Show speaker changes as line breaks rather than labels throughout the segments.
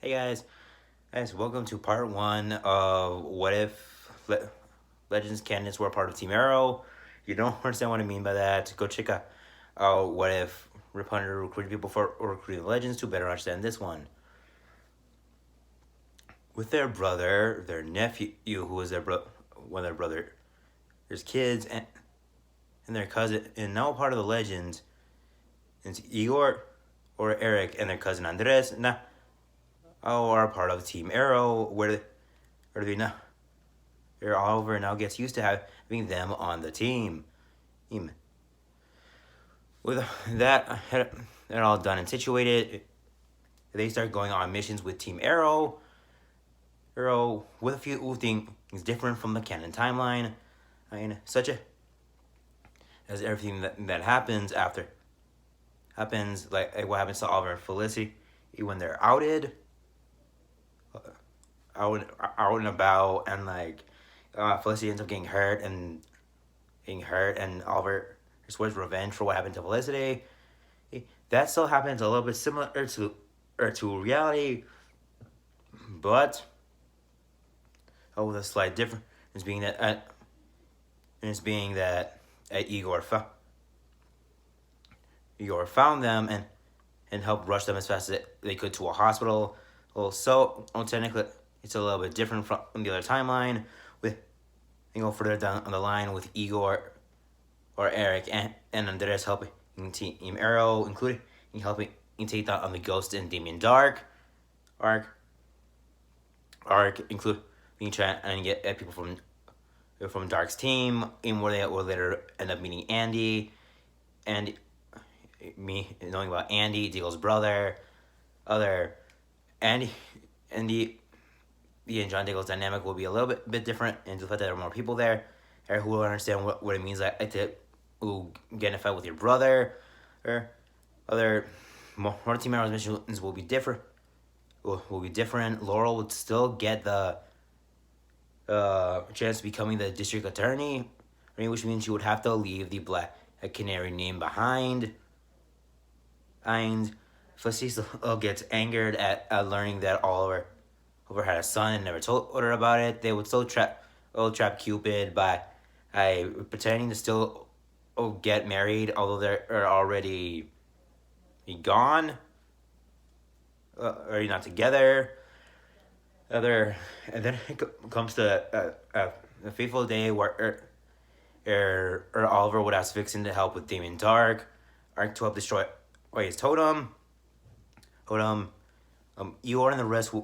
Hey guys, welcome to part one of what if Legends candidates were a part of Team Arrow. You don't understand what I mean by that? Go check out what if Rip Hunter recruited people for recruiting Legends to better understand this one. With their brother, their nephew, who was one of their brother's kids, and their cousin, and now part of the Legends, it's Igor or Eric and their cousin Andres. Now, are part of Team Arrow. Where do they now? Oliver now gets used to having them on the team. With that all done and situated, they start going on missions with Team Arrow. Arrow with a few things different from the canon timeline. Such as everything that happens like what happens to Oliver and Felicity when they're outed, out and about, and Felicity ends up getting hurt and Oliver swears revenge for what happened to Felicity. That still happens a little bit similar to reality, but with a slight difference being that Igor found them and helped rush them as fast as they could to a hospital. Technically, it's a little bit different from the other timeline. With further down on the line with Igor or Eric and Andres helping Team Arrow, including helping take on the Ghost and Damien Dark arc, including trying and get people from Dark's team, in where they will later end up meeting Andy, and me knowing about Andy, Deagle's brother, Andy and John Diggle's dynamic will be a little bit different, and the fact that there are more people there who will understand what it means to get in a fight with your brother, or other more Team Arrow's missions will be different. Laurel would still get the chance of becoming the district attorney, which means she would have to leave the Black Canary name behind. And Felicity gets angered at learning that Oliver had a son and never told her about it. They would still trap Cupid by pretending to still get married, although they're already gone, already not together. And then it comes to a fateful day where Oliver would ask Vixen to help with Damien Dark, to help destroy his totem. Eeyore and the rest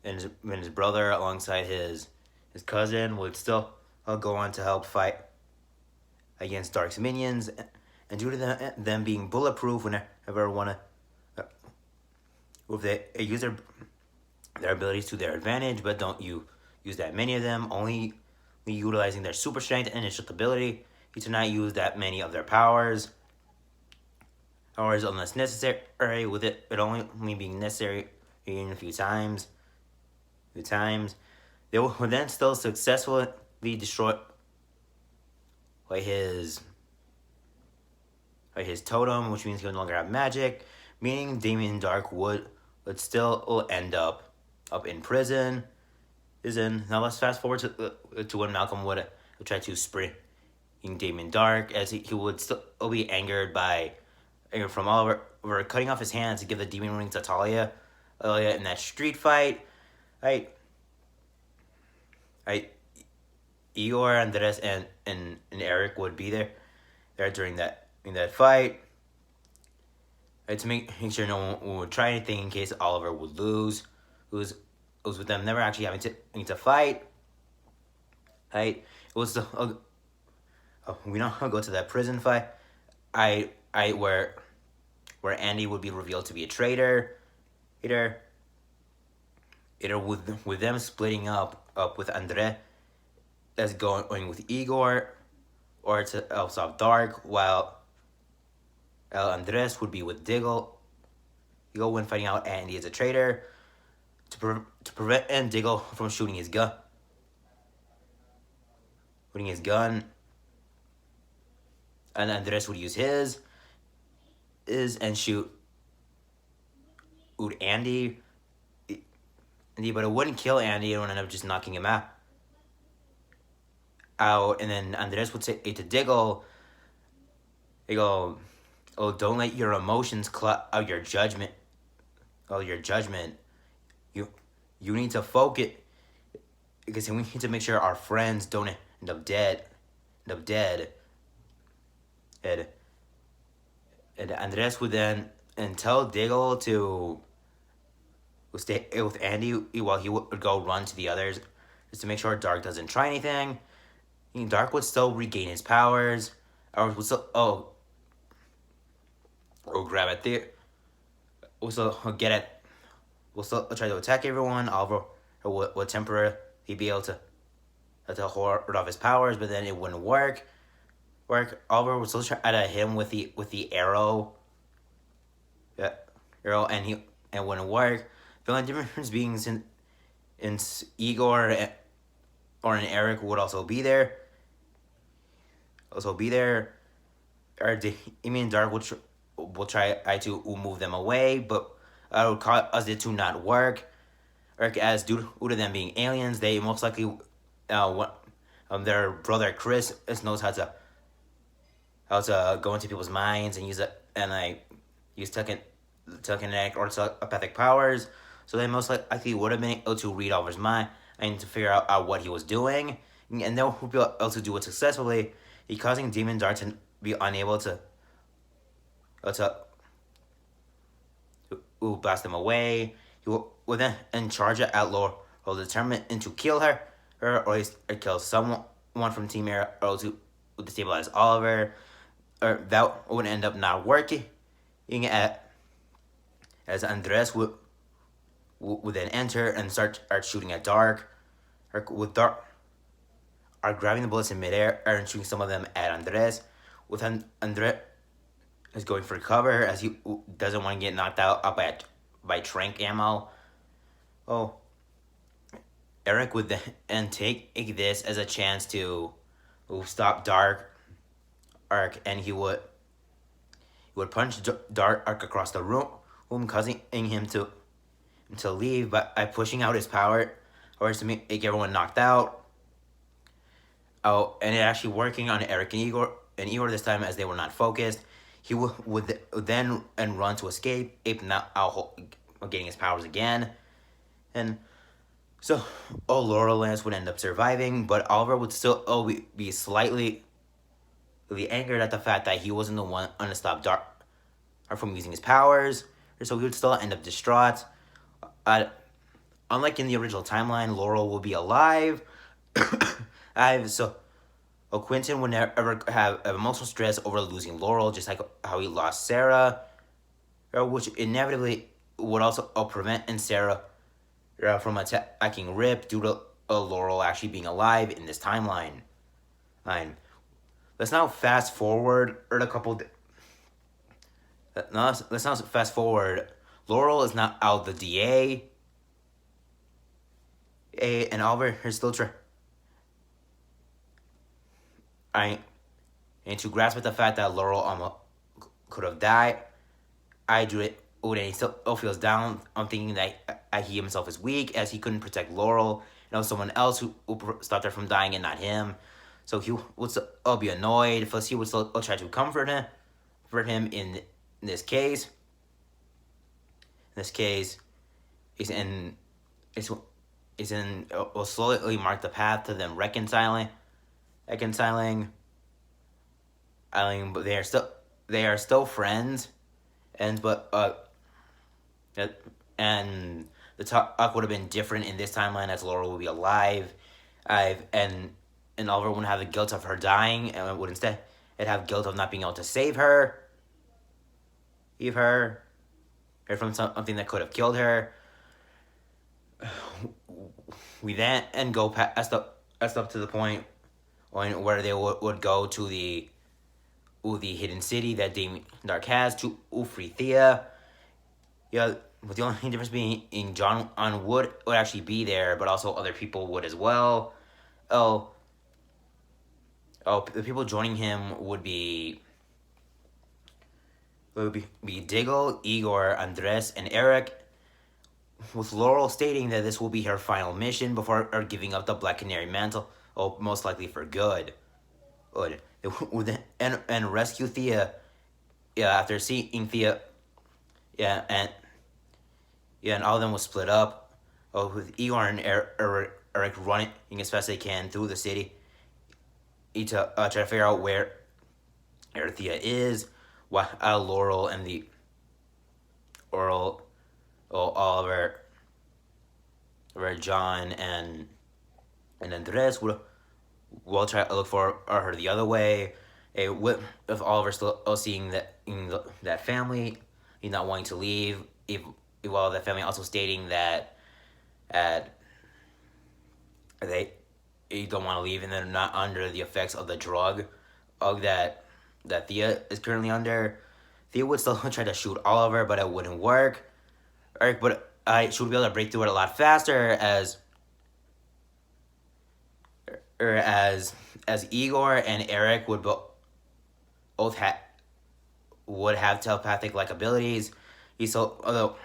and his brother, alongside his cousin, would still go on to help fight against Dark's minions, and due to them being bulletproof whenever one if they use their abilities to their advantage, but don't use that many of them, only utilizing their super strength and indestructibility, to not use that many of their powers unless necessary, with it only being necessary in a few times. They will then still successfully destroy his totem, which means he would no longer have magic, meaning Damien Dark would still end up in prison. Now let's fast forward to when Malcolm would try to spring Damien Dark, as he would still be angered from Oliver cutting off his hands to give the demon ring to Talia in that street fight. Igor, Andres, and Eric would be there during that fight, to make sure no one would try anything in case Oliver would lose. It was with them never actually having to fight. It was we now go to that prison fight. Where Andy would be revealed to be a traitor. With them splitting up with Andre as going with Igor or to Elsoft Dark, while El Andres would be with Diggle when finding out Andy is a traitor, to prevent Diggle from shooting his gun. And Andres would use his and shoot would Andy, but it wouldn't kill Andy. It would end up just knocking him out. And then Andres would say to Diggle, they go, "Oh, don't let your emotions cloud out your judgment. Oh, your judgment. You you need to focus because we need to make sure our friends don't end up dead. End up dead." And Andres would then and tell Diggle to stay with Andy while he would go run to the others just to make sure Dark doesn't try anything. Dark would still regain his powers, or would still grab at the. We'll still get it. We'll still try to attack everyone. Oliver would temporarily be able to hold off his powers, but then it wouldn't work. Oliver would still try to hit him with the arrow. Yeah, arrow, and it wouldn't work. The only difference being in Igor and Eric would also be there. Or Amy and Dark will try to move them away, but it would cause it to not work. Or as due to them being aliens, they most likely their brother Chris knows how to go into people's minds and use it and use telekinetic or telepathic powers. So they most likely would have been able to read Oliver's mind and to figure out what he was doing, and they would be able to do it successfully, causing Demon Dark to be unable to blast them away. He will then charge it at Laurel, determined to kill her, or at least kill someone from Team Arrow to destabilize Oliver. Or that would end up not working, as Andres would then enter and start shooting at Dark, with Dark are grabbing the bullets in midair and shooting some of them at Andres, with Andres is going for cover as he doesn't want to get knocked out by trank ammo. Eric would then take this as a chance to stop Dark Arc, and he would punch Dark Arc across the room, causing him to leave by pushing out his power, or to make everyone knocked out. And it actually working on Eric and Igor this time, as they were not focused. He would then run to escape, now getting his powers again. And so Laurel Lance would end up surviving, but Oliver would still be slightly angered at the fact that he wasn't the one to stop Dark from using his powers, so he would still end up distraught. Unlike in the original timeline, Laurel will be alive. So Quentin would never have emotional stress over losing Laurel, just like how he lost Sarah, which inevitably would also prevent Sarah from attacking Rip due to Laurel actually being alive in this timeline. Let's now fast forward a couple. Let's now fast forward. Laurel is now out the DA, and Oliver is still and to grasp at the fact that Laurel could have died. I do it. And he still feels down. I'm thinking that he himself is weak, as he couldn't protect Laurel. And it was someone else who stopped her from dying and not him. So he would still be annoyed. Plus, he would still try to comfort him in this case. In this case, will slowly mark the path to them reconciling. But they are still friends, and the talk would have been different in this timeline, as Laurel would be alive, and Oliver wouldn't have the guilt of her dying, and would instead have guilt of not being able to save her from something that could have killed her. We then go past up to the point where they would go to the hidden city that Damien Dark has, to free Thea. Yeah, but the only difference being John would actually be there, but also other people would as well. The people joining him would be Diggle, Igor, Andres, and Eric. with Laurel stating that this will be her final mission before her giving up the Black Canary mantle, oh, most likely for good. Good. And rescue Thea. Yeah, after seeing Thea, yeah, and all of them was split up. Oh, with Igor and Eric running as fast as they can through the city, to try to figure out where Thea is. While Laurel and the Oral, Oliver, John, and Andres will try to look for her the other way. With Oliver still seeing that family, he's not wanting to leave. While that family also stating that they don't want to leave and they're not under the effects of the drug that Thea is currently under. Thea would still try to shoot Oliver, but it wouldn't work. But she would be able to break through it a lot faster as Igor and Eric would both would have telepathic like abilities. Help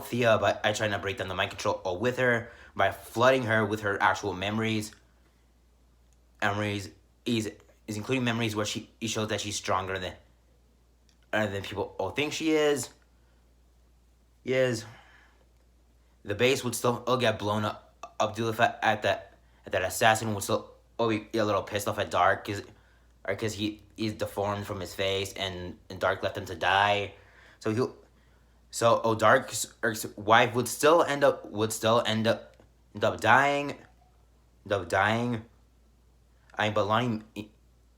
Thea by trying to break down the mind control with her by flooding her with her actual memories. Is including memories where she shows that she's stronger than people all think she is. Yes, the base would still get blown up due to the fact that assassin would still be a little pissed off at Dark because he's deformed from his face and Dark left him to die. So Dark's wife would still end up dying.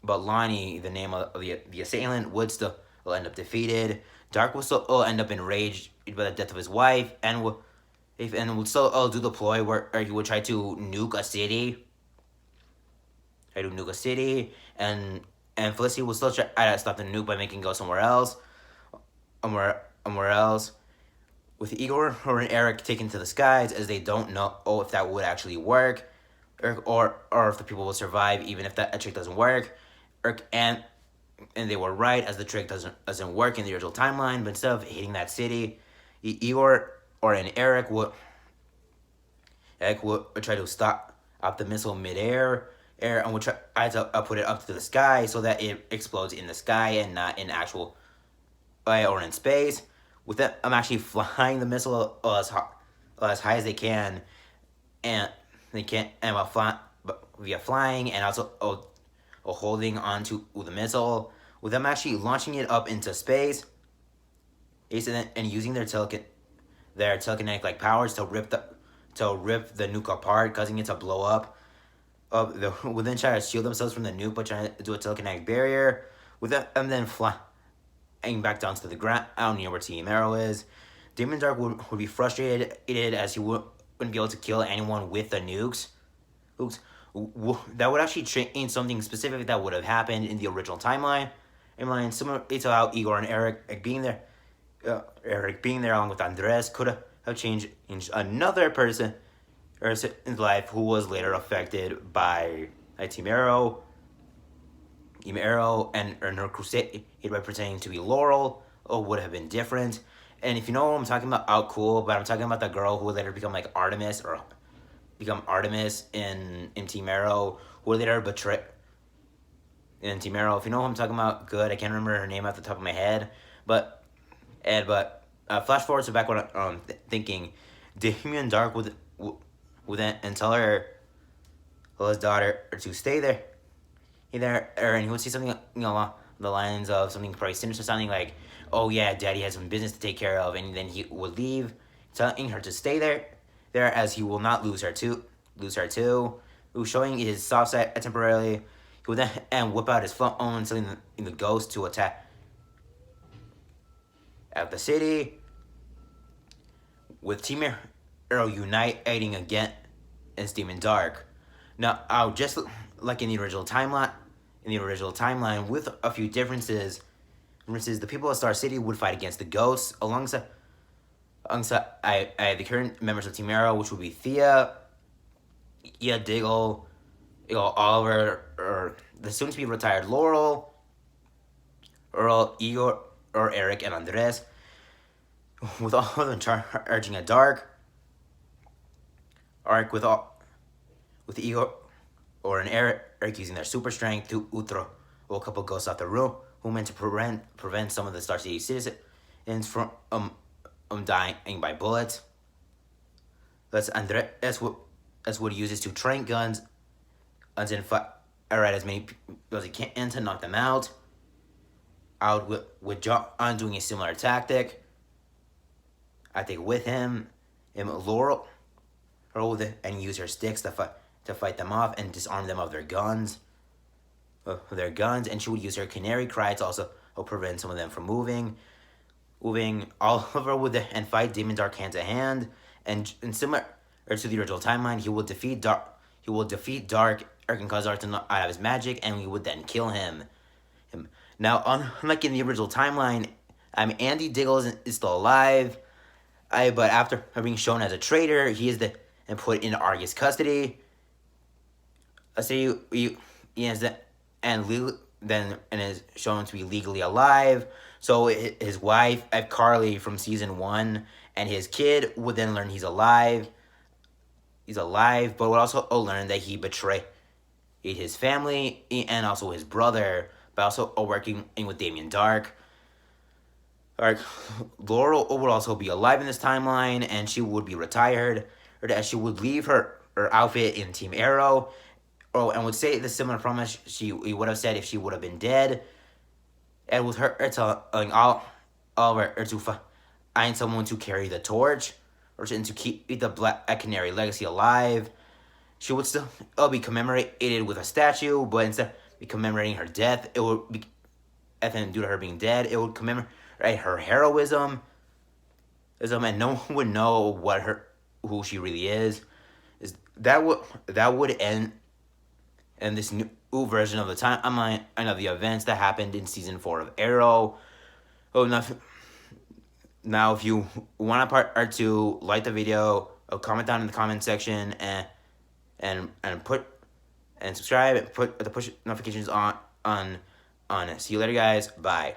But Lonnie, the name of the assailant, would still end up defeated. Dark will still end up enraged by the death of his wife, and would still do the ploy where he would try to nuke a city. And Felicity will still try to stop the nuke by making it go somewhere else. With Igor and Eric taken to the skies, as they don't know if that would actually work, or if the people will survive even if that trick doesn't work. And they were right, as the trick doesn't work in the original timeline. But instead of hitting that city, Igor and Eric would try to stop the missile midair, and would try to put it up to the sky so that it explodes in the sky and not in actual or in space. With that, I'm actually flying the missile as high as they can, and via flying and also holding onto the missile. With them actually launching it up into space, and using their telekinetic like powers to rip the nuke apart, causing it to blow up. They would then try to shield themselves from the nuke by trying to do a telekinetic barrier. With them, and then fly back down to the ground out near where Team Arrow is. Demon Dark would be frustrated as he wouldn't be able to kill anyone with the nukes. That would actually change something specific that would have happened in the original timeline. Similar to how Igor and Eric being there along with Andres could have changed another person in life who was later affected by Team Arrow. And her crusade representing to be Laurel would have been different. And if you know what I'm talking about, cool. But I'm talking about the girl who would later become like Artemis in Team Arrow, who would later betray in Team Arrow. If you know what I'm talking about, good. I can't remember her name off the top of my head, but flash forward to back when I'm thinking, Damien Dark would then and tell his daughter to stay there. And he would say something along the lines of something probably sinister sounding like, "Oh yeah, Daddy has some business to take care of," and then he would leave, telling her to stay there as he will not lose her too. Who's showing his soft side temporarily. He would then whip out his phone, telling the ghost to attack at the city. With Team Arrow uniting again as Demon Dark. Now, just like in the original timeline, with a few differences. The people of Star City would fight against the ghosts alongside the current members of Team Arrow, which would be Thea, Diggle, Oliver, or the soon-to-be retired Laurel, Earl, Igor, or Eric and Andres. with all of them charging a dark arc with Ego or an Eric using their super strength to Utro or a couple ghosts off the room who meant to prevent some of the Star City citizens from dying by bullets. That's what he uses to train guns and fire at as many people as he can and to knock them out. Out with John doing a similar tactic. I think with him Laurel and use her sticks to fight them off and disarm them of their guns. And she would use her canary cry to also prevent some of them from moving. Oliver would and fight Demon Dark hand to hand, and similar to the original timeline, he will defeat Dark. And cause Dark to not out of his magic, and we would then kill him. Now, unlike in the original timeline, Andy Diggle is still alive. But after being shown as a traitor, he is and put in Argus custody. So he is then is shown to be legally alive. So his wife, Carly from season 1, and his kid would then learn he's alive. But would also learn that he betrayed his family and also his brother, but also working with Damien Dark. Laurel would also be alive in this timeline, and she would be retired, or that she would leave her outfit in Team Arrow, and would say the similar promise she would have said if she would have been dead. And with her telling Oliver to find someone to carry the torch, or to keep the Black Canary legacy alive. She would still be commemorated with a statue, but instead of be commemorating her death, it would be, due to her being dead, it would commemorate her heroism, and no one would know who she really is. That would end this new version of the timeline and of the events that happened in season 4 of Arrow. Now, if you want a part 2, like the video, comment down in the comment section, and subscribe and put the push notifications on. See you later, guys. Bye.